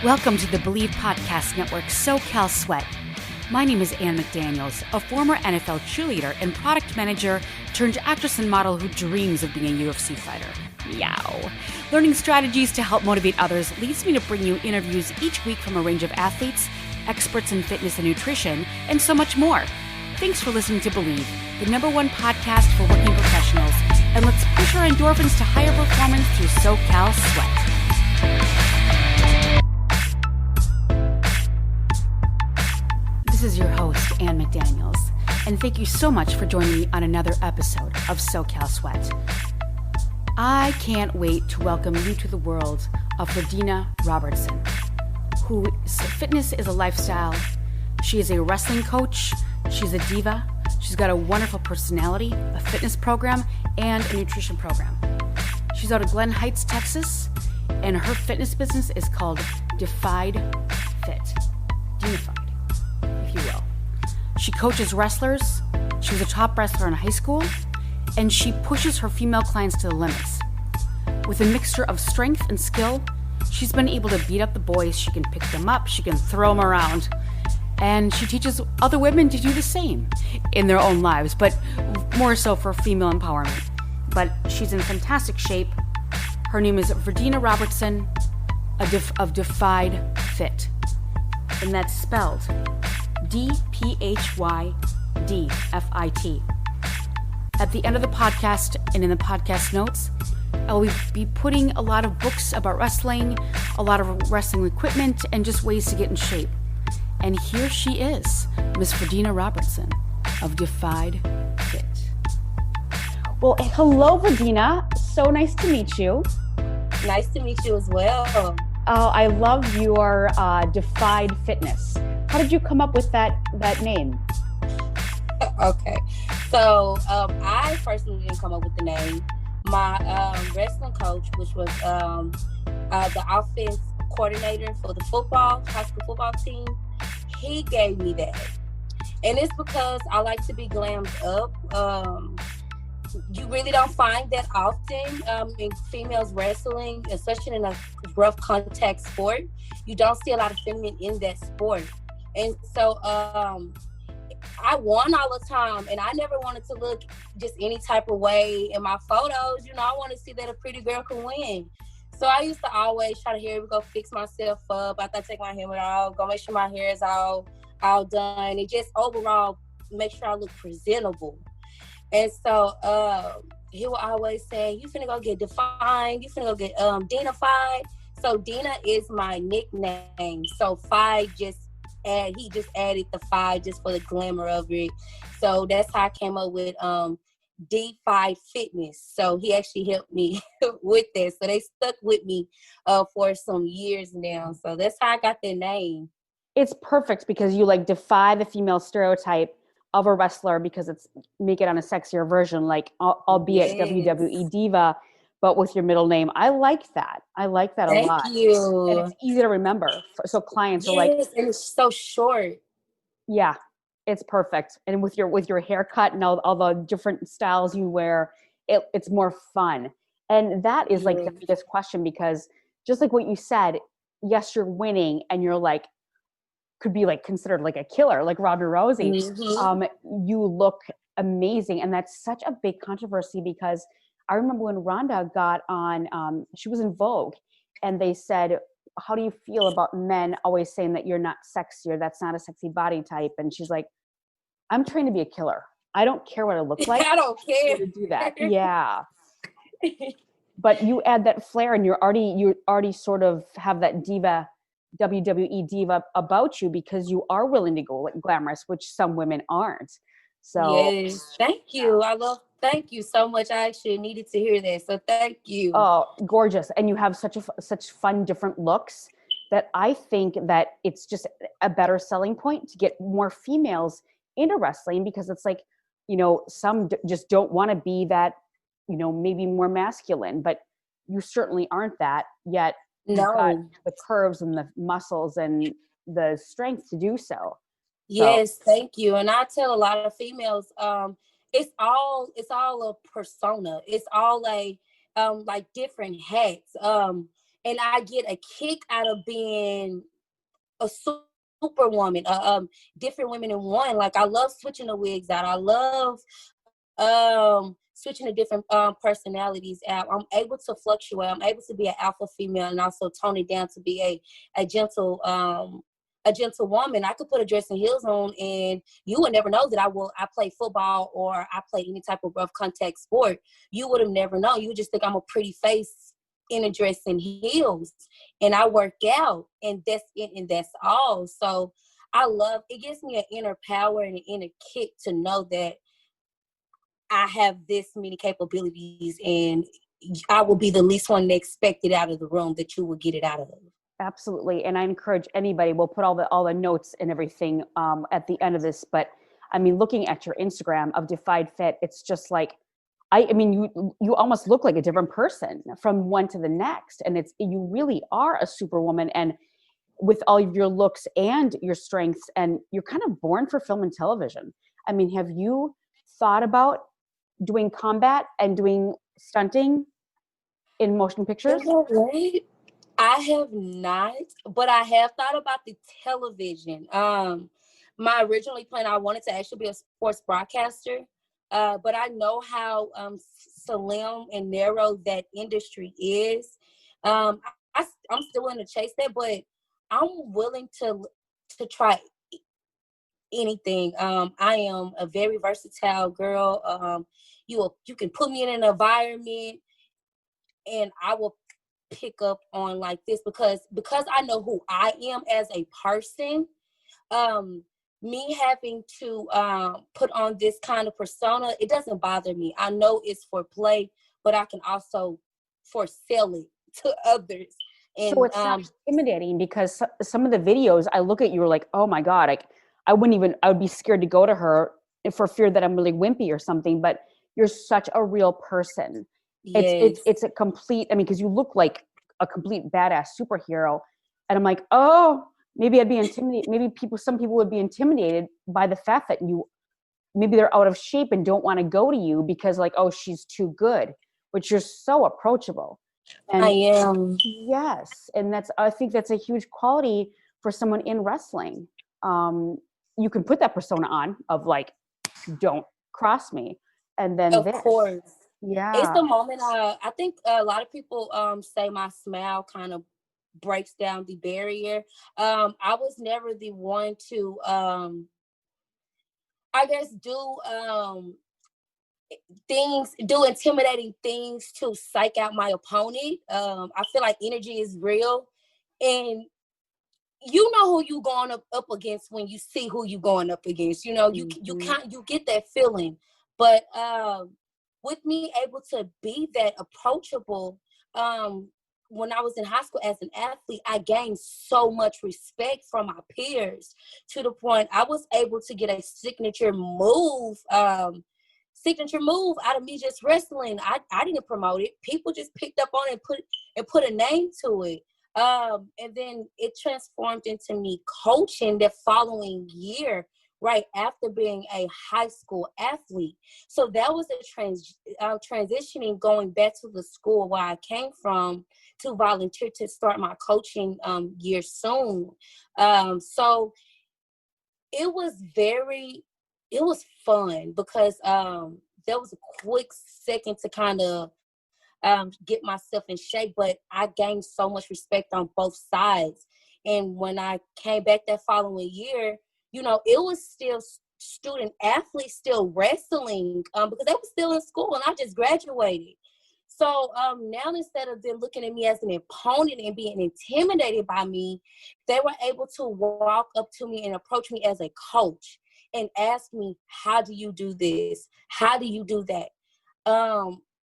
Welcome to the Bleav Podcast Network, SoCal Sweat. My name is Anne McDaniels, a former NFL cheerleader and product manager turned actress and model who dreams of being a UFC fighter. Meow. Learning strategies to help motivate others leads me to bring you interviews each week from a range of athletes, experts in fitness and nutrition, and so much more. Thanks for listening to Bleav, the #1 podcast for working professionals, and let's push our endorphins to higher performance through SoCal Sweat. This is your host, Anne McDaniels, and thank you so much for joining me on another episode of SoCal Sweat. I can't wait to welcome you to the world of Bleav Robertson, whose fitness is a lifestyle. She is a wrestling coach, she's a diva, she's got a wonderful personality, a fitness program, and a nutrition program. She's out of Glen Heights, Texas, and her fitness business is called Defied Fit. Denified, if you will. She coaches wrestlers, she was a top wrestler in high school, and she pushes her female clients to the limits. With a mixture of strength and skill, she's been able to beat up the boys, she can pick them up, she can throw them around, and she teaches other women to do the same in their own lives, but more so for female empowerment. But she's in fantastic shape. Her name is Bleav Robertson of Defied Fit, and that's spelled DPHYDFIT. At the end of the podcast and in the podcast notes, I will be putting a lot of books about wrestling, a lot of wrestling equipment, and just ways to get in shape. And here she is, Miss Bleav Robertson of Defied Fit. Well, hello, Bleav. So nice to meet you. Nice to meet you as well. Oh, I love your Defied Fitness. How did you come up with that name? Okay, so I personally didn't come up with the name. My wrestling coach, which was the offense coordinator for the high school football team, he gave me that. And it's because I like to be glammed up. You really don't find that often in females wrestling, especially in a rough contact sport. You don't see a lot of feminine in that sport. And so I won all the time, and I never wanted to look just any type of way in my photos. You know, I want to see that a pretty girl can win. So I used to always try to go fix myself up after I take my helmet off, go make sure my hair is all done, and just overall make sure I look presentable. And so he would always say, "You finna go get defined. You finna go get Denified." So Dena is my nickname. So Fi he just added the 5 just for the glamour of it. So that's how I came up with Defied Fitness. So he actually helped me with that. So they stuck with me for some years now. So that's how I got their name. It's perfect because you defy the female stereotype of a wrestler because it's make it on a sexier version, albeit yes. WWE diva, but with your middle name. I like that. I like that a lot. Thank you. And it's easy to remember. So clients are and it's so short. Yeah, it's perfect. And with your haircut and all the different styles you wear, it's more fun. And that is the biggest question, because just like what you said, yes, you're winning and you're could be considered a killer, like Ronda Rousey. Mm-hmm. You look amazing. And that's such a big controversy because I remember when Ronda got on, she was in Vogue, and they said, "How do you feel about men always saying that you're not sexy or that's not a sexy body type?" And she's like, "I'm trained to be a killer. I don't care what I look like. I don't care to do that." Yeah. But you add that flair, and you already sort of have that diva, WWE diva about you, because you are willing to go glamorous, which some women aren't. So yes, thank you. Thank you so much. I actually needed to hear that. So thank you. Oh, gorgeous. And you have such fun, different looks that I think that it's just a better selling point to get more females into wrestling, because it's some just don't want to be that, maybe more masculine, but you certainly aren't that yet. No. You've got the curves and the muscles and the strength to do so. Yes, thank you. And I tell a lot of females, it's all a persona. It's all like different hats. and I get a kick out of being a superwoman, different women in one. Like I love switching the wigs out. I love switching the different personalities out. I'm able to fluctuate. I'm able to be an alpha female and also tone it down to be a gentle woman. I could put a dress and heels on and you would never know that I play football or I play any type of rough contact sport. You would have never known. You would just think I'm a pretty face in a dress and heels, and I work out, and that's it, and that's all. So I love it. Gives me an inner power and an inner kick to know that I have this many capabilities, and I will be the least one to expect it out of the room that you will get it out of. Absolutely. And I encourage anybody, we'll put all the notes and everything at the end of this. But I mean, looking at your Instagram of Defied Fit, it's just like, I mean, you almost look like a different person from one to the next. And you really are a superwoman, and with all of your looks and your strengths, and you're kind of born for film and television. I mean, have you thought about doing combat and doing stunting in motion pictures? I have not, but I have thought about the television. My originally plan, I wanted to actually be a sports broadcaster, but I know how slim and narrow that industry is. I'm still willing to chase that, but I'm willing to try anything. I am a very versatile girl. You can put me in an environment and I will pick up on like this because I know who I am as a person. Me having to put on this kind of persona, it doesn't bother me. I know it's for play, but I can also foresell it to others. And so it's not intimidating, because some of the videos I look at, you were like, oh my God, I would be scared to go to her for fear that I'm really wimpy or something, but you're such a real person. yes. It's a complete, I mean, because you look like a complete badass superhero. And I'm like, oh, maybe I'd be intimidated. Maybe some people would be intimidated by the fact that maybe they're out of shape and don't want to go to you because like, oh, she's too good, but you're so approachable. And I am. yes. And I think that's a huge quality for someone in wrestling. You can put that persona on of like, don't cross me. And then Of course. Yeah. It's the moment I think a lot of people say my smile kind of breaks down the barrier. I was never the one to I guess do intimidating things to psych out my opponent. I feel like energy is real, and you know who you going up against when you see who you going up against. You know, you get that feeling. But with me able to be that approachable, when I was in high school as an athlete, I gained so much respect from my peers to the point I was able to get a signature move out of me just wrestling. I didn't promote it. People just picked up on it and put a name to it. And then it transformed into me coaching the following year, right after being a high school athlete. So that was a transitioning, going back to the school where I came from to volunteer to start my coaching year soon. So it was fun because there was a quick second to kind of get myself in shape, but I gained so much respect on both sides. And when I came back that following year, you know, it was still student athletes still wrestling because they were still in school and I just graduated. So now instead of them looking at me as an opponent and being intimidated by me, they were able to walk up to me and approach me as a coach and ask me, how do you do this? How do you do that?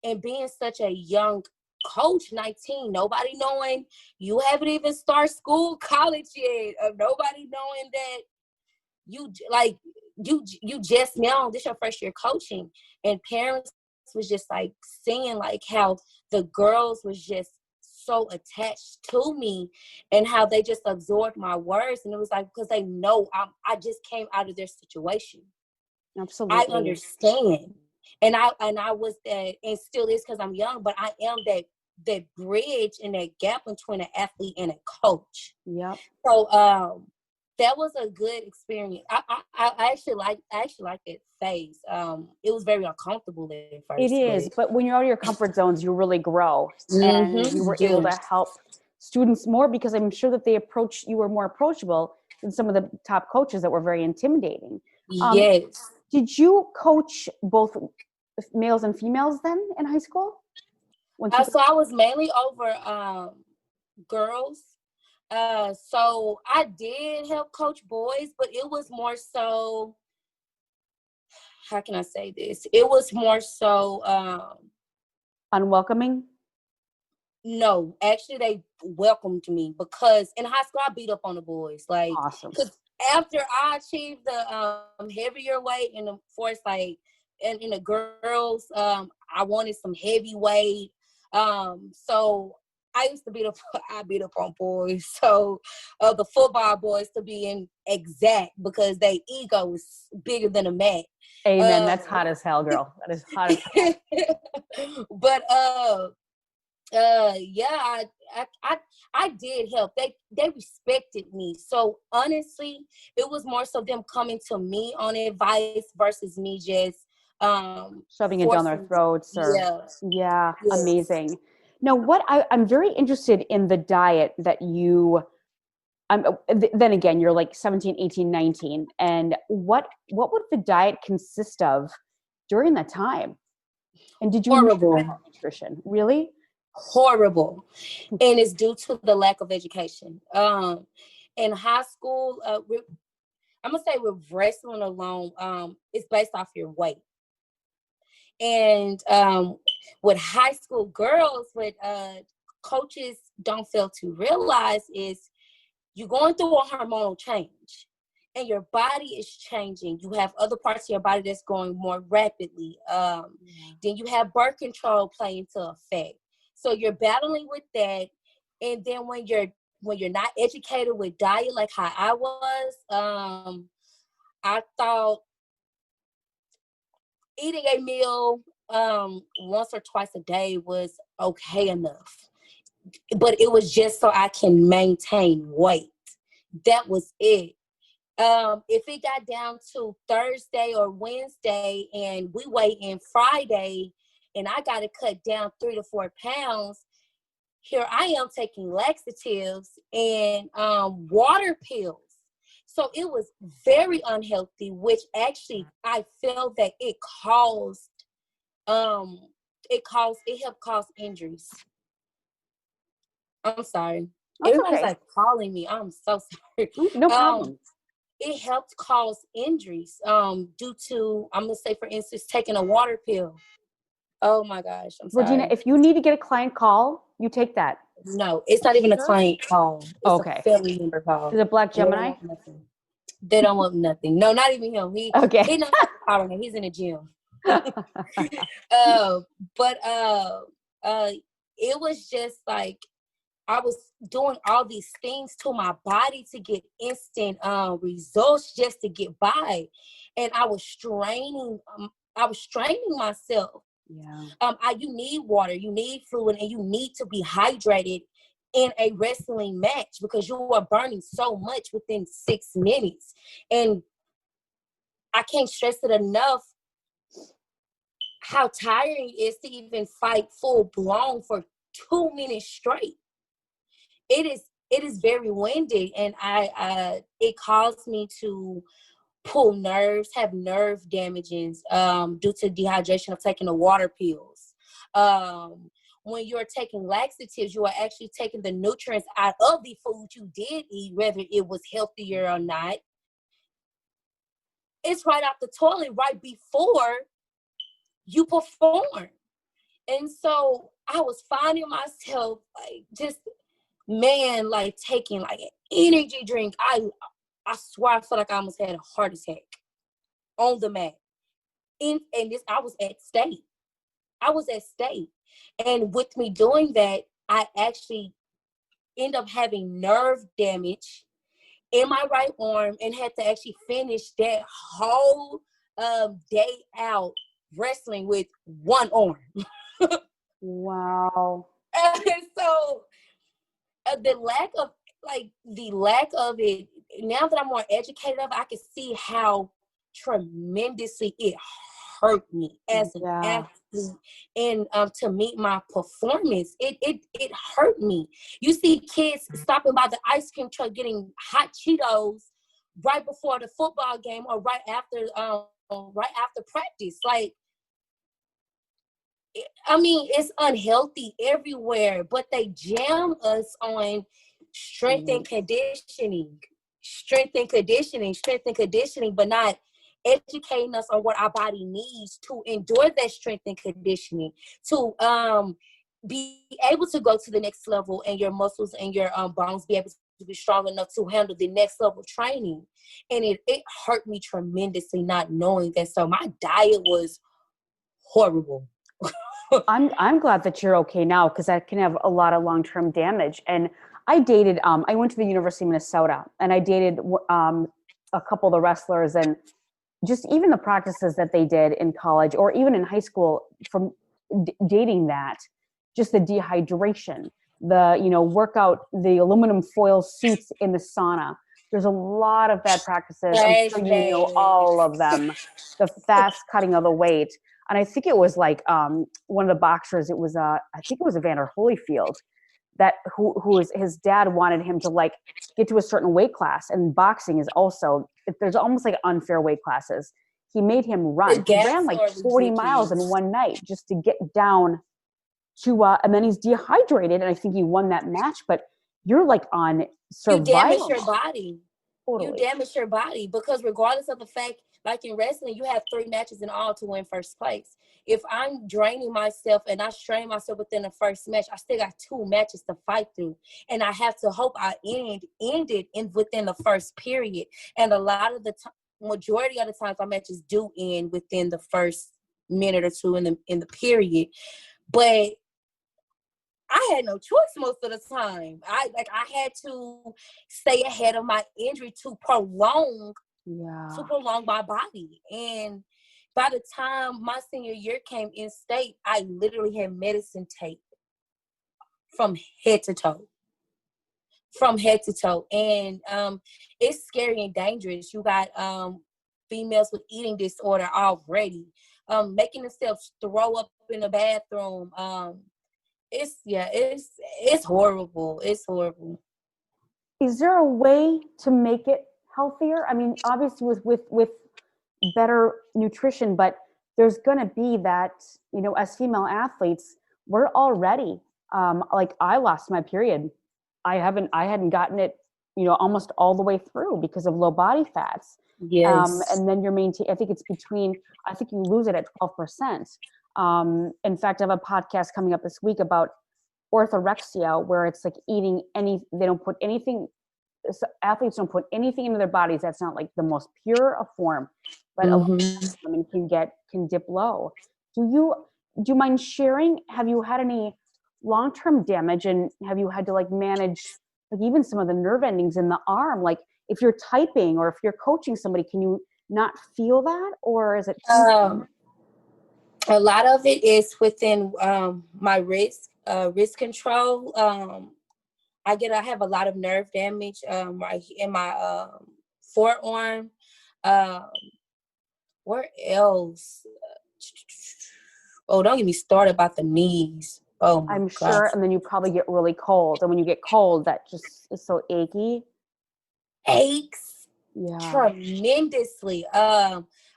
And being such a young coach, 19, nobody knowing you haven't even started school, college yet, nobody knowing that you just now, this your first year coaching, and parents was just like seeing like how the girls was just so attached to me and how they just absorbed my words. And it was like, because they know I just came out of their situation. Absolutely. I understand. And I was that, and still is because I'm young, but I am that that bridge and that gap between an athlete and a coach. Yep. So that was a good experience. I actually like that phase. It was very uncomfortable at first. It is, but when you're out of your comfort zones, you really grow, and you were able to help students more because I'm sure that you were more approachable than some of the top coaches that were very intimidating. Yes. Did you coach both males and females then in high school? So I was mainly over girls. So I did help coach boys, but it was more so, how can I say this? It was more so unwelcoming? No, actually they welcomed me because in high school I beat up on the boys. Like, awesome. Because after I achieved the heavier weight in the force, like in the girls, I wanted some heavyweight. So I used to beat up on boys. So the football boys, to be exact, because their ego was bigger than a mat. Amen. That's hot as hell, girl. That is hot as hell. But yeah, I did help. They respected me. So honestly, it was more so them coming to me on advice versus me just shoving it down their throats. Yeah, amazing. Now, I'm very interested in the diet that you, then again, you're like 17, 18, 19. And what would the diet consist of during that time? And did you horrible nutrition? Really? Horrible. And it's due to the lack of education. In high school, I'm going to say with wrestling alone, it's based off your weight. And with high school girls, what coaches don't fail to realize is you're going through a hormonal change and your body is changing. You have other parts of your body that's going more rapidly. Then you have birth control playing into effect. So you're battling with that. And then when you're not educated with diet like how I was, I thought eating a meal once or twice a day was okay enough. But it was just so I can maintain weight. That was it. If it got down to Thursday or Wednesday and we weigh in Friday and I got to cut down 3 to 4 pounds, here I am taking laxatives and water pills. So it was very unhealthy, which actually I felt that it helped cause injuries. I'm sorry. Everybody's like calling me. I'm so sorry. No problem. It helped cause injuries due to, I'm going to say, for instance, taking a water pill. Oh my gosh. I'm sorry. Regina, if you need to get a client call, you take that. No, it's not even a client call. It's a family member call. Is it Black Gemini? They don't want nothing. No, not even him. He not calling. He's in the gym. But it was just like I was doing all these things to my body to get instant results just to get by, and I was straining. Myself. Yeah. You need water, you need fluid, and you need to be hydrated in a wrestling match because you are burning so much within 6 minutes. And I can't stress it enough how tiring it is to even fight full blown for 2 minutes straight. It is very windy, and it caused me to pull nerves, have nerve damages due to dehydration of taking the water pills. When you're taking laxatives, you are actually taking the nutrients out of the food you did eat, whether it was healthier or not. It's right out the toilet right before you perform. And so I was finding myself taking like an energy drink. I swear I felt like I almost had a heart attack on the mat. I was at state. And with me doing that, I actually end up having nerve damage in my right arm and had to actually finish that whole day out wrestling with one arm. Wow. So the lack of it, now that I'm more educated of it, I can see how tremendously it hurt me as an Yeah. athlete. And to meet my performance, it hurt me. You see kids stopping by the ice cream truck getting hot Cheetos right before the football game or right after practice. Like, I mean, it's unhealthy everywhere, but they jam us on strength and conditioning, strength and conditioning, but not educating us on what our body needs to endure that strength and conditioning, to be able to go to the next level, and your muscles and your bones be able to be strong enough to handle the next level training. And it hurt me tremendously not knowing that. So my diet was horrible. I'm glad that you're okay now, because that can have a lot of long-term damage. And I dated, I went to the University of Minnesota, and I dated a couple of the wrestlers, and just even the practices that they did in college or even in high school from dating that, just the dehydration, the, workout, the aluminum foil suits in the sauna. There's a lot of bad practices. I'm sure you know all of them. The fast cutting of the weight. And I think it was like one of the boxers, it was I think it was Evander Holyfield, that who is, his dad wanted him to like get to a certain weight class, and boxing is also, there's almost like unfair weight classes. He made him run. He ran like 40 miles in one night just to get down to and then he's dehydrated, and I think he won that match. But you're like on survival. You damage your body. Totally. You damage your body, because regardless of the fact, like in wrestling, you have 3 matches in all to win first place. If I'm draining myself and I strain myself within the first match, I still got 2 matches to fight through. And I have to hope I end it within the first period. And a lot of the majority of the times my matches do end within the first minute or two in the period. But I had no choice most of the time. I had to stay ahead of my injury to prolong my body. And by the time my senior year came in state, I literally had medicine tape from head to toe. And it's scary and dangerous. You got females with eating disorder already, making themselves throw up in the bathroom. It's horrible. It's horrible. Is there a way to make it healthier? I mean, obviously with better nutrition, but there's going to be that, as female athletes, we're already, like I lost my period. I hadn't gotten it, almost all the way through because of low body fats. Yes. And then you're I think you lose it at 12%. In fact, I have a podcast coming up this week about orthorexia, where it's like they don't put anything, so athletes don't put anything into their bodies that's not like the most pure of form, but a lot of women can dip low. Do you mind sharing? Have you had any long-term damage, and have you had to like manage like even some of the nerve endings in the arm? Like if you're typing or if you're coaching somebody, can you not feel that, or is it? A lot of it is within my wrist control. I have a lot of nerve damage right in my forearm. Where else? Oh, don't get me started about the knees. Oh my I'm gosh. sure. And then you probably get really cold. And when you get cold, that just is so achy. Aches Yeah. tremendously.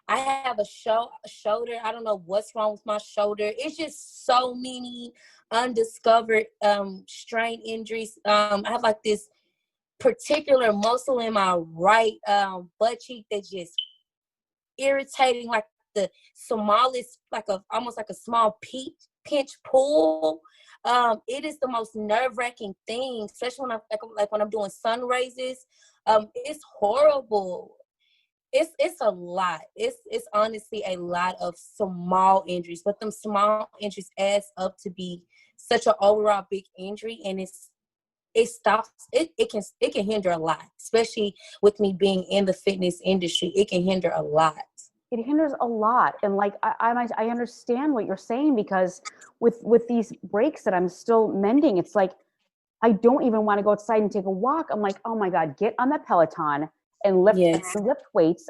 I have a shoulder. I don't know what's wrong with my shoulder. It's just so many undiscovered strain injuries. I have like this particular muscle in my right butt cheek that's just irritating, like the smallest, almost like a small pinch pull. It is the most nerve-wracking thing, especially when I'm doing sun raises. It's horrible. It's a lot. It's honestly a lot of small injuries, but them small injuries adds up to be such an overall big injury, and it can hinder a lot, especially with me being in the fitness industry. It can hinder a lot. it hinders a lot. And like, I understand what you're saying, because with these breaks that I'm still mending, it's like, I don't even want to go outside and take a walk. I'm like, oh my God, get on that Peloton and Yes. lift weights.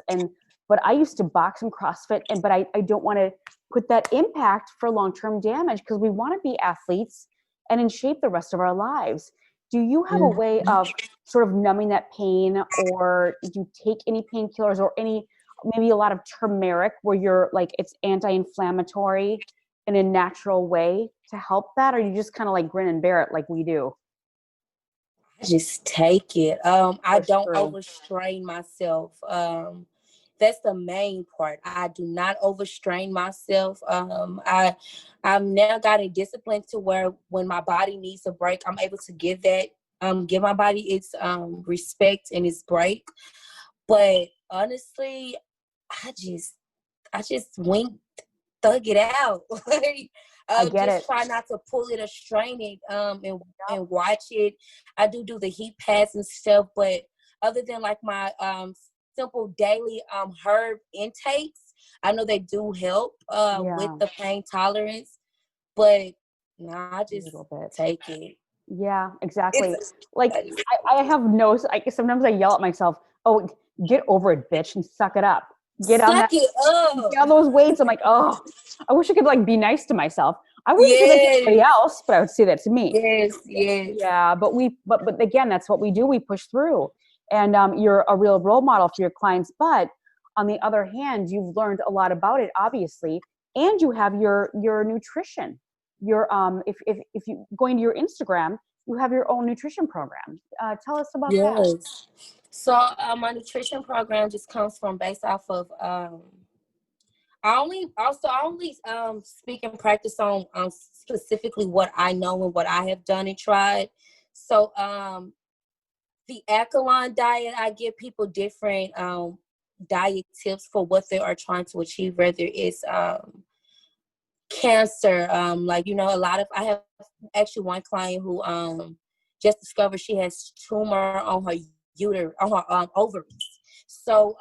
But I used to box and CrossFit, but I don't want to put that impact for long-term damage, because we want to be athletes and in shape the rest of our lives. Do you have a way of sort of numbing that pain, or do you take any painkillers, or maybe a lot of turmeric where you're like, it's anti-inflammatory in a natural way to help that? Or you just kind of like grin and bear it like we do? Just take it. I don't overstrain myself. That's the main part. I do not overstrain myself. I've now got a discipline to where when my body needs a break, I'm able to give my body its respect and its break. But honestly, I just wink, thug it out. I get Just it. try not to pull it or strain it, and watch it. I do the heat pads and stuff, but other than like my simple daily herb intakes, I know they do help with the pain tolerance, but I just take it. Yeah, exactly. Like I have no, sometimes I yell at myself, oh, get over it, bitch, and suck it up. Get on it up. Get on those weights. I'm like, oh, I wish I could like be nice to myself. I wouldn't say that to anybody else, but I would say that to me. Yes. Yeah, but again, that's what we do. We push through, and you're a real role model for your clients. But on the other hand, you've learned a lot about it, obviously, and you have your nutrition. Your if you going to your Instagram, you have your own nutrition program. Tell us about that. So my nutrition program just comes from based off of I only speak and practice on specifically what I know and what I have done and tried. So the alkaline diet, I give people different diet tips for what they are trying to achieve, whether it's cancer, like, a lot of, I have actually one client who just discovered she has tumor on her ovaries. So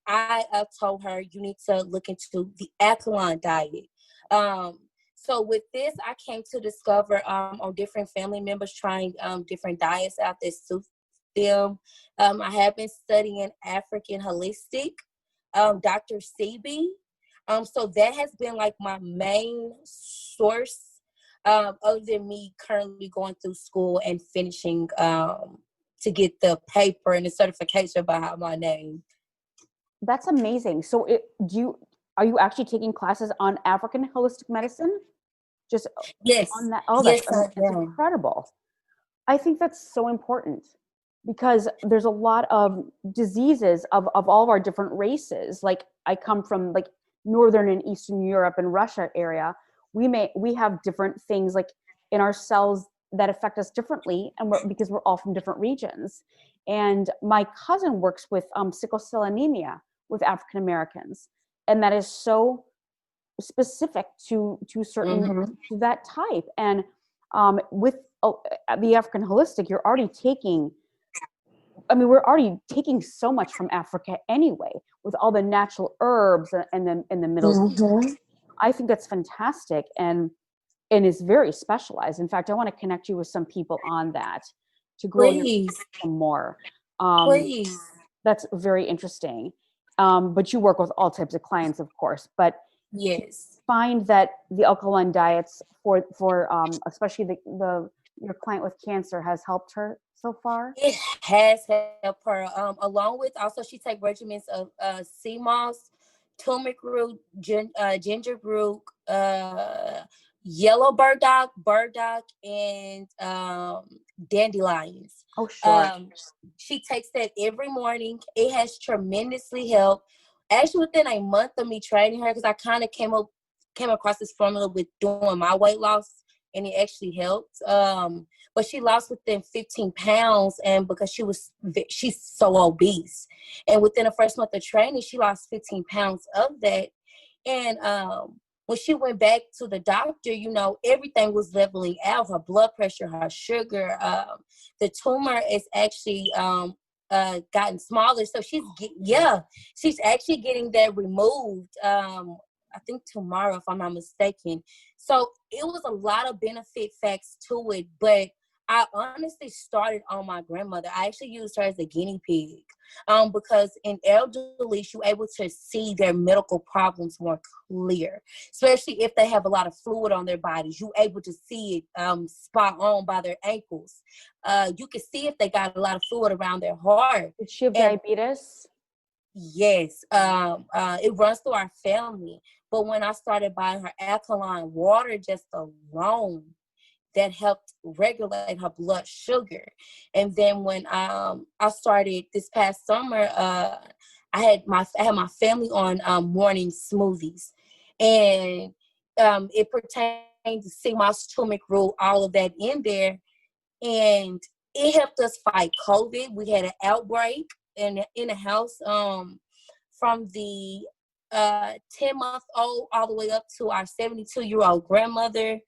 I told her, you need to look into the alkaline diet. So with this, I came to discover on different family members trying different diets out that suit them. I have been studying African holistic, Dr. CB. So that has been like my main source, other than me currently going through school and finishing to get the paper and the certification behind my name. That's amazing. So are you actually taking classes on African holistic medicine? Just yes. On that? Oh, yes, that's incredible. I think that's so important, because there's a lot of diseases of all of our different races. Like I come from like Northern and Eastern Europe and Russia area. We have different things like in our cells that affect us differently, and because we're all from different regions. And my cousin works with sickle cell anemia with African Americans, and that is so specific to certain to that type. And with the African holistic, you're already taking. I mean, we're already taking so much from Africa anyway, with all the natural herbs and then in the Middle East. I think that's fantastic, and is very specialized. In fact, I want to connect you with some people on that to grow some more. Please. That's very interesting. But you work with all types of clients, of course. But yes, find that the alkaline diets for especially your client with cancer has helped her so far. It has helped her. Along with also she take regimens of sea moss, turmeric root, ginger root, yellow burdock, and dandelions. Oh, sure. She takes that every morning. It has tremendously helped. Actually, within a month of me training her, because I kind of came across this formula with doing my weight loss, and it actually helped. But she lost within 15 pounds, and because she's so obese, and within the first month of training, she lost 15 pounds of that. And when she went back to the doctor, everything was leveling out. Her blood pressure, her sugar, the tumor is actually gotten smaller. So she's actually getting that removed. I think tomorrow, if I'm not mistaken. So it was a lot of benefit facts to it, but I honestly started on my grandmother. I actually used her as a guinea pig, because in elderly, you're able to see their medical problems more clear, especially if they have a lot of fluid on their bodies. You're able to see it spot on by their ankles. You can see if they got a lot of fluid around their heart. Did she have diabetes? Yes, it runs through our family. But when I started buying her alkaline water just alone, that helped regulate her blood sugar. And then when I started this past summer, I had my family on morning smoothies, and it pertained to sea moss, turmeric root, all of that in there, and it helped us fight COVID. We had an outbreak in the house from the 10-month-old all the way up to our 72-year-old grandmother.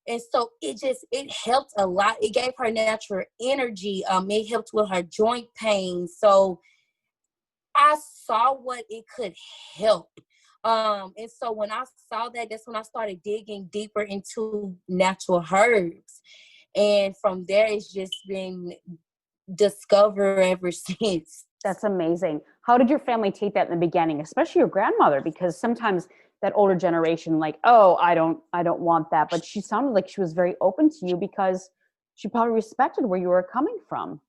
And so it helped a lot. It gave her natural energy. It helped with her joint pain. So I saw what it could help. And so when I saw that, that's when I started digging deeper into natural herbs. And from there, it's just been discovered ever since. That's amazing. How did your family take that in the beginning, especially your grandmother? Because sometimes that older generation, like, oh, I don't want that. But she sounded like she was very open to you because she probably respected where you were coming from.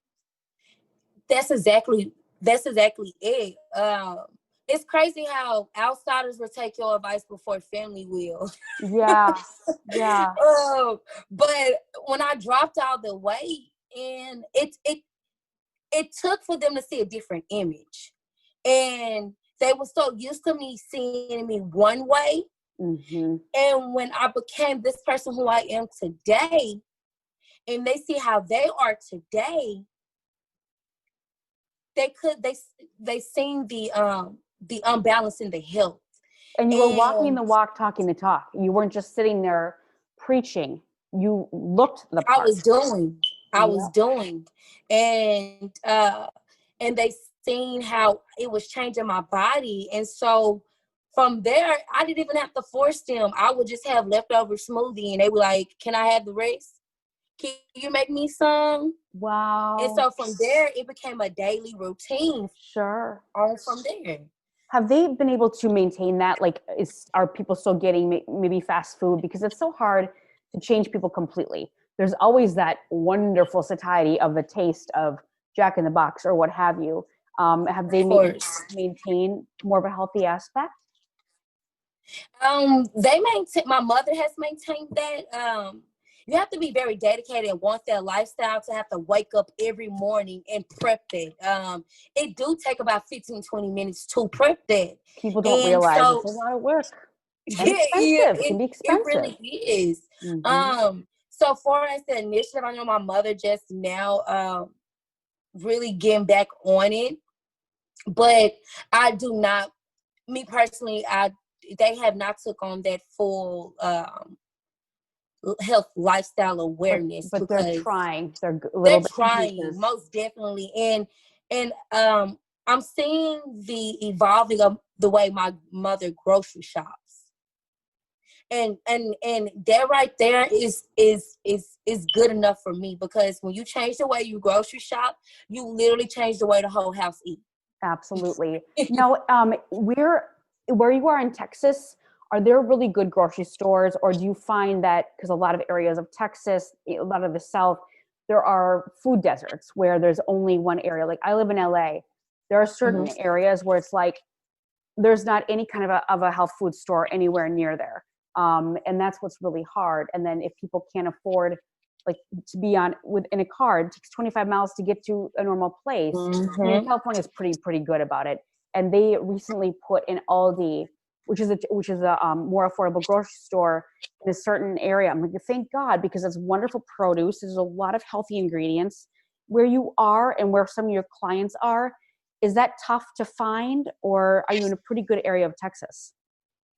That's exactly it. It's crazy how outsiders will take your advice before family will. Yeah. But when I dropped all the weight, and it took for them to see a different image, and they were so used to me seeing me one way. Mm-hmm. And when I became this person who I am today, and they see how they are today, they seen the unbalance in the health. And you were walking the walk, talking the talk. You weren't just sitting there preaching. You looked the part. I was doing, and they seen how it was changing my body. And so from there, I didn't even have to force them. I would just have leftover smoothie, and they were like, "Can I have the rest? Can you make me some?" Wow. And so from there, it became a daily routine. Sure. On from there. Have they been able to maintain that? Like, are people still getting maybe fast food? Because it's so hard to change people completely. There's always that wonderful satiety of the taste of Jack in the Box or what have you. Have they maintained more of a healthy aspect? My mother has maintained that. You have to be very dedicated and want that lifestyle to have to wake up every morning and prep that. It do take about 15-20 minutes to prep that. People don't realize it's a lot of work. And expensive. It can be expensive. It really is. Mm-hmm. So far as the initiative, I know my mother just now really getting back on it. But I do not, me personally, they have not took on that full health lifestyle awareness. But they're trying. They're trying, most definitely. And I'm seeing the evolving of the way my mother grocery shops. And that right there is good enough for me, because when you change the way you grocery shop, you literally change the way the whole house eats. Absolutely. Now, where you are in Texas, are there really good grocery stores, or do you find that, because a lot of areas of Texas, a lot of the South, there are food deserts where there's only one area? Like, I live in LA. There are certain areas where it's like there's not any kind of a health food store anywhere near there. And that's what's really hard. And then if people can't afford, like, to be in a car, it takes 25 miles to get to a normal place. I mean, California is pretty good about it. And they recently put in Aldi, which is a more affordable grocery store in a certain area. I'm like, thank God, because it's wonderful produce. There's a lot of healthy ingredients. Where you are and where some of your clients are, is that tough to find, or are you in a pretty good area of Texas?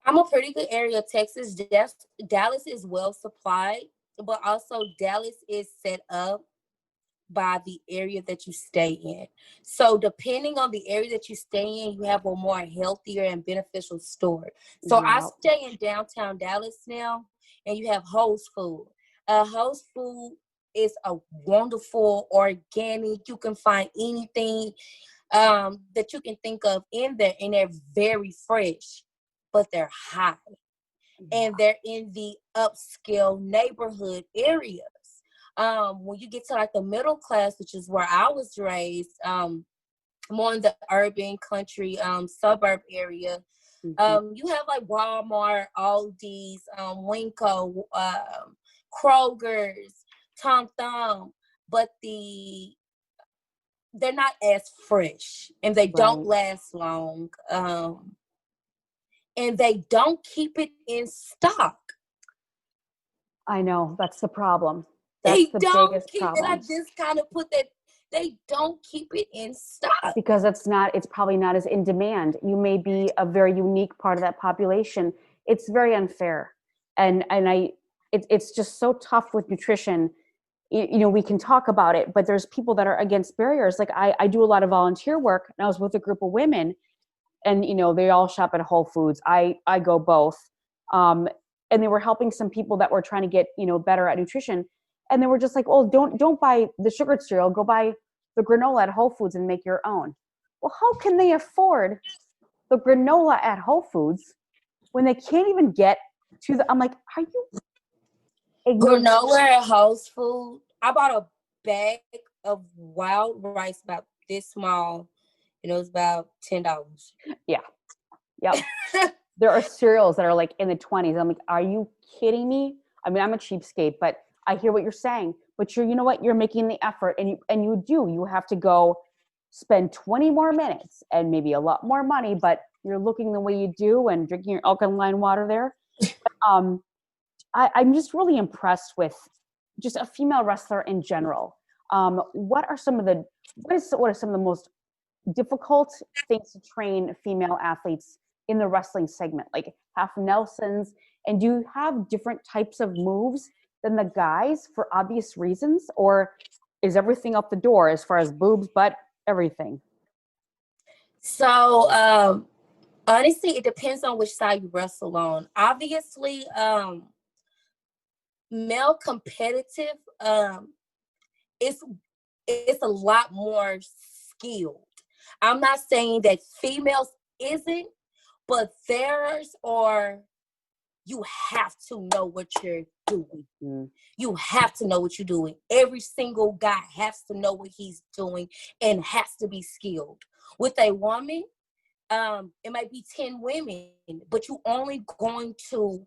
I'm a pretty good area of Texas. Dallas is well supplied, but also Dallas is set up by the area that you stay in. So depending on the area that you stay in, you have a more healthier and beneficial store. So I Yeah. stay in downtown Dallas now, and you have Whole's Food. Whole's Food is a wonderful organic. You can find anything that you can think of in there, and they're very fresh, but they're high, and they're in the upscale neighborhood areas. When you get to like the middle class, which is where I was raised, more in the urban country suburb area, you have like Walmart, Aldi's, Winco, Kroger's, Tom Thumb, but they're not as fresh, and they don't last long, and they don't keep it in stock. I know, that's the problem. That's They the don't biggest keep problem. it. I just kind of put that. They don't keep it in stock because it's probably not as in demand. You may be a very unique part of that population. It's very unfair. It's just so tough with nutrition. We can talk about it, but there's people that are against barriers. Like I do a lot of volunteer work, and I was with a group of women, and they all shop at Whole Foods. I go both. And they were helping some people that were trying to get, better at nutrition. And they were just like, oh, don't buy the sugared cereal, go buy the granola at Whole Foods and make your own. Well, how can they afford the granola at Whole Foods when they can't even get to I'm like, are you granola at Whole Foods? I bought a bag of wild rice about this small, and it was about $10. Yeah. Yep. There are cereals that are like in the 20s. I'm like, are you kidding me? I mean, I'm a cheapskate, but I hear what you're saying. But you know what? You're making the effort, and you have to go spend 20 more minutes and maybe a lot more money, but you're looking the way you do and drinking your alkaline water there. I'm just really impressed with just a female wrestler in general. What are some of the most difficult things to train female athletes in the wrestling segment, like half Nelsons? And do you have different types of moves than the guys for obvious reasons, or is everything up the door as far as boobs, butt, everything? So honestly, it depends on which side you wrestle on. Obviously, male competitive, it's a lot more skilled. I'm not saying that females isn't, but theirs are, you have to know what you're doing. Mm-hmm. You have to know what you're doing. Every single guy has to know what he's doing and has to be skilled. With a woman, it might be 10 women, but you're only going to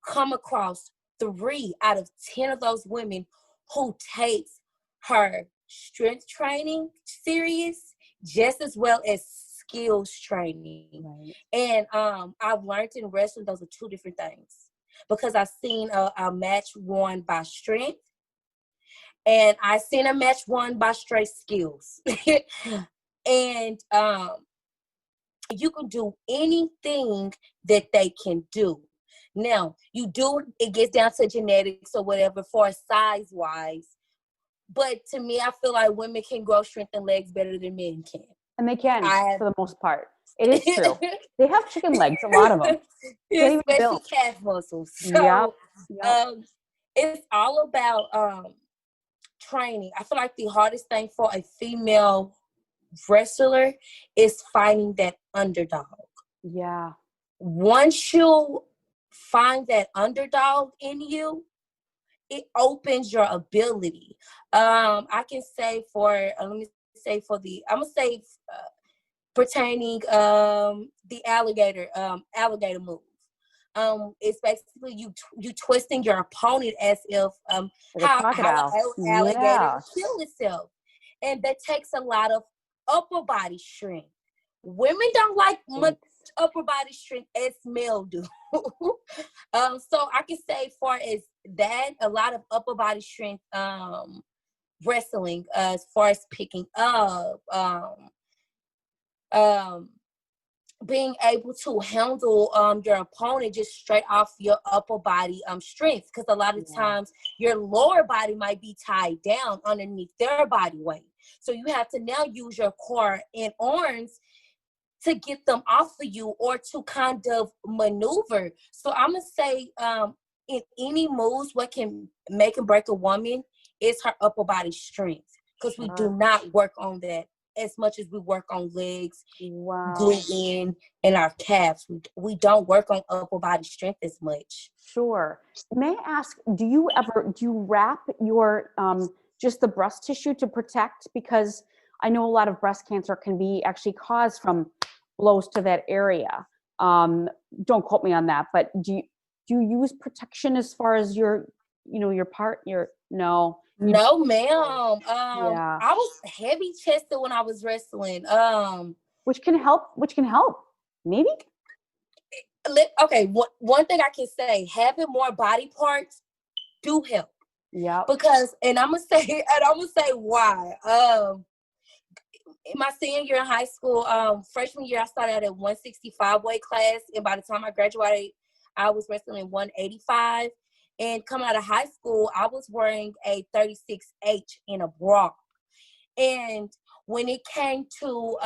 come across 3 out of 10 of those women who takes her strength training serious just as well as skills training. Right. And I've learned in wrestling those are 2 different things, because I've seen a match won by strength, and I've seen a match won by straight skills. And you can do anything that they can do. Now, it gets down to genetics or whatever for size wise. But to me, I feel like women can grow strength and legs better than men can. And they can, for the most part. It is true. They have chicken legs, a lot of them. Especially calf muscles. So, yep. It's all about training. I feel like the hardest thing for a female wrestler is finding that underdog. Yeah. Once you find that underdog in you, it opens your ability. I can say pertaining the alligator move. It's basically you twisting your opponent as if how alligator will kill itself, and that takes a lot of upper body strength. Women don't like much upper body strength as male do. So I can say, as far as that, a lot of upper body strength wrestling, as far as picking up, being able to handle your opponent just straight off your upper body strength, because a lot of times your lower body might be tied down underneath their body weight. So you have to now use your core and arms to get them off of you or to kind of maneuver. So I'm gonna say in any moves, what can make and break a woman is her upper body strength, because we do not work on that as much as we work on legs, gluten, and our calves. We don't work on upper body strength as much. Sure. May I ask, do you wrap your just the breast tissue to protect? Because I know a lot of breast cancer can be actually caused from blows to that area. Don't quote me on that, but do you use protection as far as your no? No, ma'am. I was heavy chested when I was wrestling. Which can help. Maybe. Okay. One thing I can say, having more body parts do help. Yeah. Because, and I'm gonna say why. In my senior year in high school, freshman year, I started at a 165 weight class, and by the time I graduated, I was wrestling in 185. And coming out of high school, I was wearing a 36H in a bra. And when it came to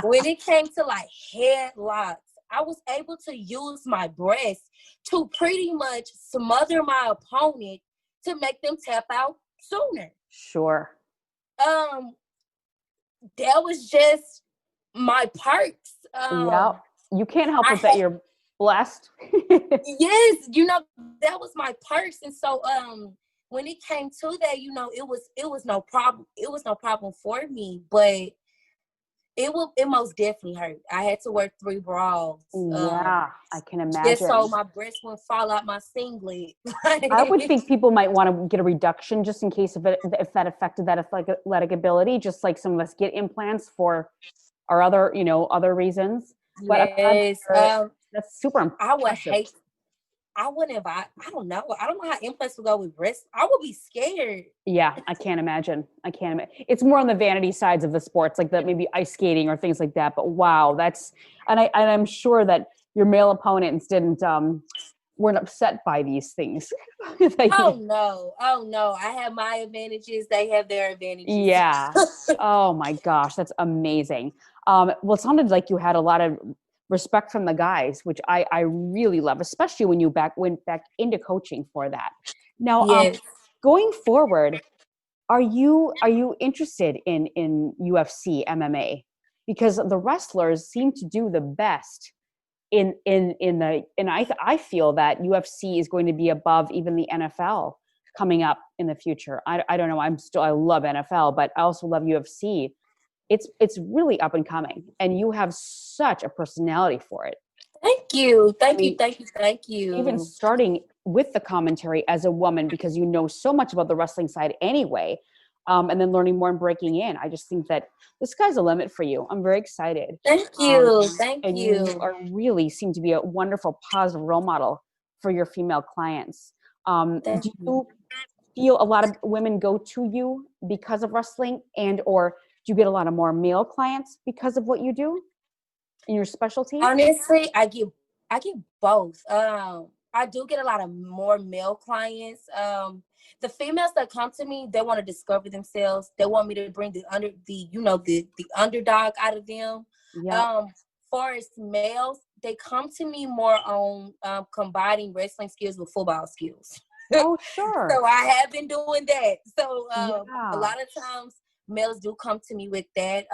when it came to like headlocks, I was able to use my breast to pretty much smother my opponent to make them tap out sooner. Sure. That was just my perks. You can't help it that you're blessed. Yes, that was my perks. And so when it came to that, it was no problem. It was no problem for me, but it most definitely hurt. I had to wear 3 bras. I can imagine. Just so my breast wouldn't fall out my singlet. I would think people might want to get a reduction just in case if that affected that athletic ability, just like some of us get implants for our other reasons. But yes, that's super impressive. I don't know how implants would go with breasts. I would be scared. Yeah, I can't imagine. It's more on the vanity sides of the sports, like maybe ice skating or things like that. But wow, I'm sure that your male opponents weren't upset by these things. Oh no. I have my advantages. They have their advantages. Yeah. Oh my gosh, that's amazing. Well, it sounded like you had a lot of respect from the guys, which I really love, especially when you went back into coaching for that. Now, yes. Going forward, are you interested in UFC MMA? Because the wrestlers seem to do the best I feel that UFC is going to be above even the NFL coming up in the future. I don't know. I love NFL, but I also love UFC. It's really up and coming, and you have such a personality for it. Thank you. Thank you. Even starting with the commentary as a woman, because you know so much about the wrestling side anyway, and then learning more and breaking in. I just think that the sky's the limit for you. I'm very excited. Thank you. And you really seem to be a wonderful, positive role model for your female clients. Do you feel a lot of women go to you because of wrestling, or do you get a lot of more male clients because of what you do in your specialty? Honestly, I get both. I do get a lot of more male clients. The females that come to me, they want to discover themselves. They want me to bring the underdog out of them. Yeah. Far as males, they come to me more on combining wrestling skills with football skills. Oh, sure. So I have been doing that. So a lot of times males do come to me with that.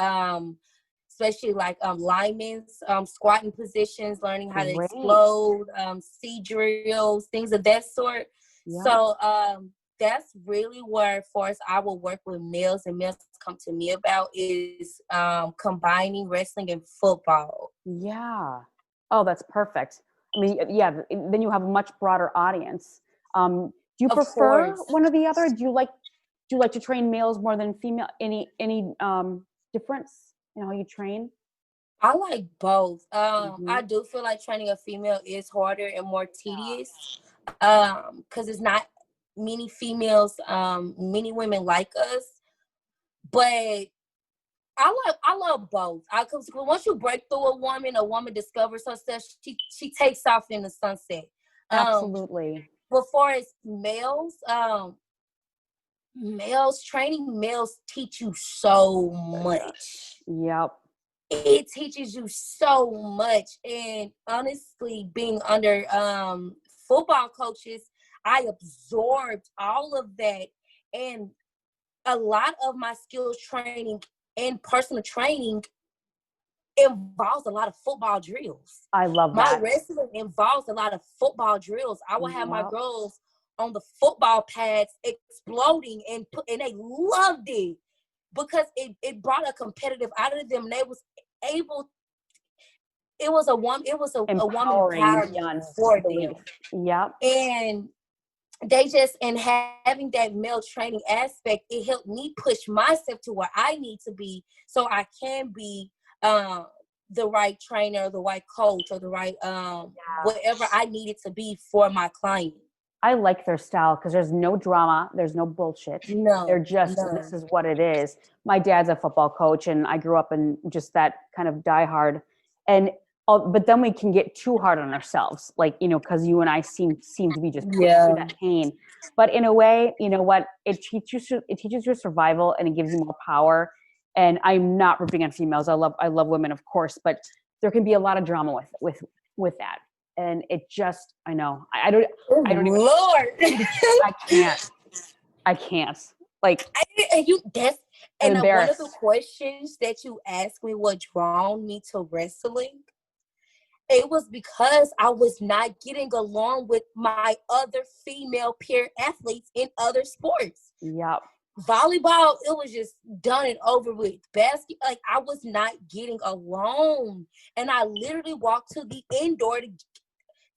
Especially like linemen, squatting positions, learning how to explode, sea drills, things of that sort. Yeah. So that's really where, for us, I will work with males, and males come to me about is combining wrestling and football. Yeah. Oh, that's perfect. I mean, yeah, then you have a much broader audience. Do you prefer one or the other? Do you like to train males more than female? Any difference in how you train? I like both. I do feel like training a female is harder and more tedious because it's not many females, many women like us. But I love both. Cause once you break through a woman discovers herself. She takes off in the sunset. Absolutely. Before it's training males teach you so much. Yep. It teaches you so much. And honestly, being under football coaches, I absorbed all of that. And a lot of my skills training and personal training involves a lot of football drills. I love my that. My wrestling involves a lot of football drills. I would have my girls on the football pads exploding, and they loved it because it brought a competitive out of them. They was able. It was a woman empowerment for them. Yep. And they just, and having that male training aspect, it helped me push myself to where I need to be, so I can be the right trainer, the right coach, or the right whatever I needed to be for my client. I like their style because there's no drama, there's no bullshit. No, they're just this is what it is. My dad's a football coach, and I grew up in just that kind of diehard. And but then we can get too hard on ourselves, like, you know, because you and I seem to be just through that pain. But in a way, you know what? It teaches you survival, and it gives you more power. And I'm not ripping on females. I love women, of course, but there can be a lot of drama with that. And it just, I know, I don't even, Lord, I can't. Like, one of the questions that you asked me, what drawn me to wrestling, it was because I was not getting along with my other female peer athletes in other sports. Yep. Volleyball, it was just done and over with. Basketball, like, I was not getting along. And I literally walked to the indoor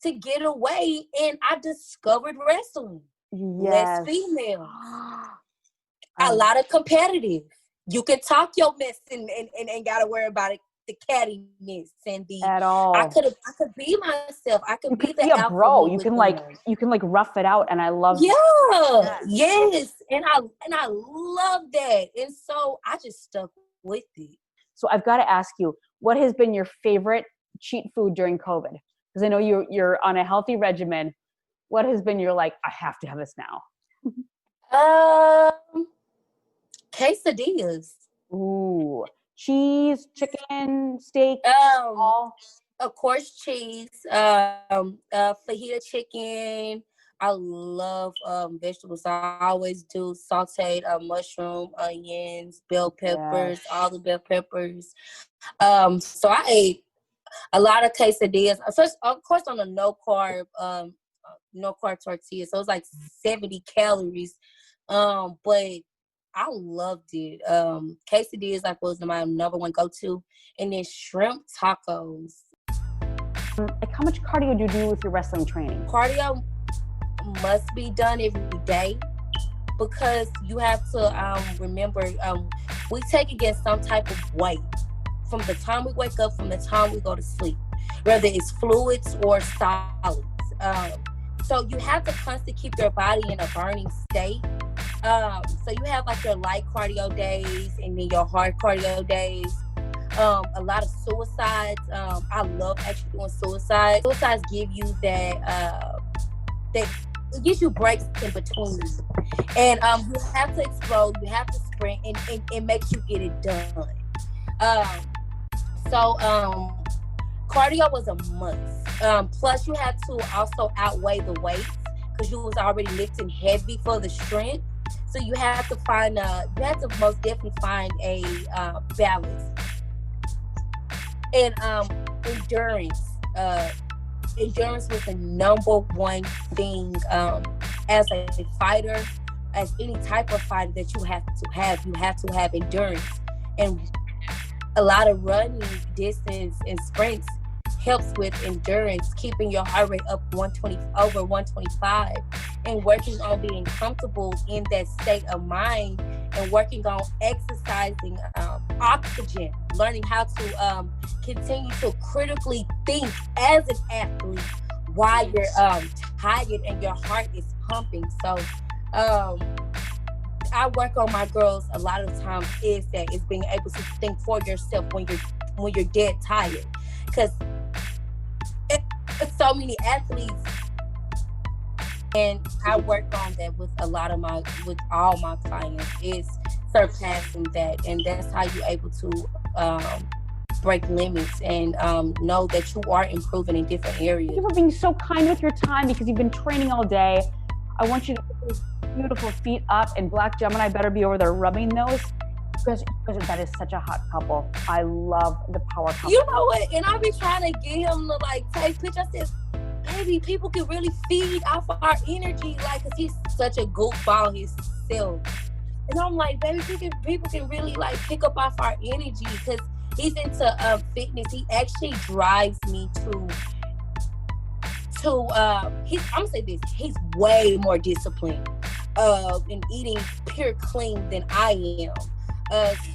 to get away, and I discovered wrestling. Less female. A lot of competitive. You can talk your mess and gotta worry about it. The cattiness and the at all. I could be myself. I could be the alpha bro. You can like rough it out, and I love yes. And I love that. And so I just stuck with it. So I've got to ask you, what has been your favorite cheat food during COVID? Because I know you're on a healthy regimen. What has been your, like, I have to have this now? Quesadillas. Ooh. Cheese, chicken, steak, all? Of course, cheese, fajita chicken. I love vegetables. I always do sauteed mushroom, onions, bell peppers, all the bell peppers. So I ate a lot of quesadillas. First, of course, on a no carb tortilla. So it was like 70 calories. But I loved it. Quesadillas was my number one go-to. And then shrimp tacos. Like, how much cardio do you do with your wrestling training? Cardio must be done every day because you have to remember, we take against some type of weight from the time we wake up, from the time we go to sleep, whether it's fluids or solids. So you have to constantly keep your body in a burning state. So you have like your light cardio days and then your hard cardio days. A lot of suicides. I love actually doing suicides. Suicides give you that it gives you breaks in between. And you have to explode, you have to sprint, and it makes you get it done. So cardio was a must. Plus you had to also outweigh the weights because you was already lifting heavy for the strength. So you have to most definitely find a balance. And endurance. Endurance was the number one thing as a fighter, as any type of fighter that you have to have. You have to have endurance. And a lot of running distance and sprints helps with endurance, keeping your heart rate up over 125, and working on being comfortable in that state of mind, and working on exercising oxygen, learning how to continue to critically think as an athlete while you're tired and your heart is pumping. So I work on my girls a lot of times is being able to think for yourself when you're dead tired, because it's so many athletes, and I work on that with all my clients, is surpassing that, and that's how you're able to break limits and know that you are improving in different areas. Thank you for being so kind with your time, because you've been training all day. I want you to put those beautiful feet up, and Black Gemini better be over there rubbing those, because that is such a hot couple. I love the power couple. You know what? And I be trying to get him to like take pictures. I said, baby, people can really feed off of our energy, like, cause he's such a goofball himself. And I'm like, baby, people can really like pick up off our energy, because he's into fitness. He actually drives me to I'm gonna say this, he's way more disciplined in eating pure clean than I am.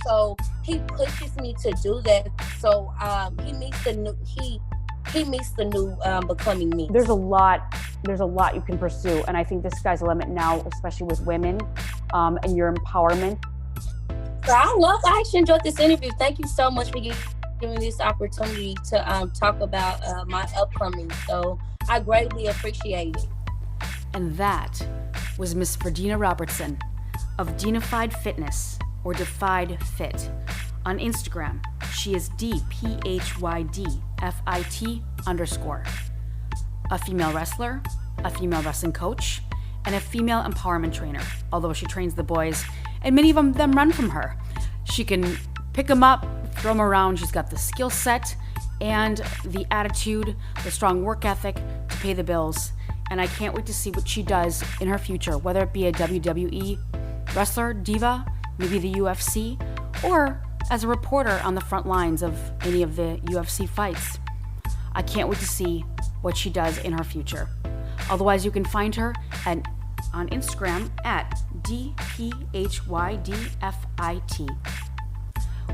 So he pushes me to do that. So he meets the new becoming me. There's a lot you can pursue, and I think the sky's the limit now, especially with women and your empowerment. So I actually enjoyed this interview. Thank you so much for giving me this opportunity to talk about my upcoming. So I greatly appreciate it. And that was Miss Verdina Robertson of Denified Fitness, or Defied Fit. On Instagram, she is DPHYDFIT_. A female wrestler, a female wrestling coach, and a female empowerment trainer, although she trains the boys, and many of them run from her. She can pick them up, throw them around. She's got the skill set and the attitude, the strong work ethic to pay the bills. And I can't wait to see what she does in her future, whether it be a WWE wrestler, diva, maybe the UFC, or as a reporter on the front lines of any of the UFC fights. I can't wait to see what she does in her future. Otherwise, you can find her on Instagram at DPHYDFIT.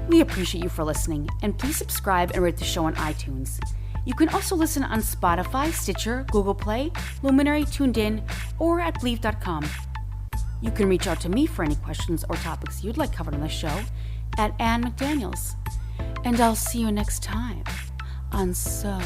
We appreciate you for listening, and please subscribe and rate the show on iTunes. You can also listen on Spotify, Stitcher, Google Play, Luminary, Tuned In, or at Bleav.com. You can reach out to me for any questions or topics you'd like covered on the show at Anne McDaniels. And I'll see you next time on So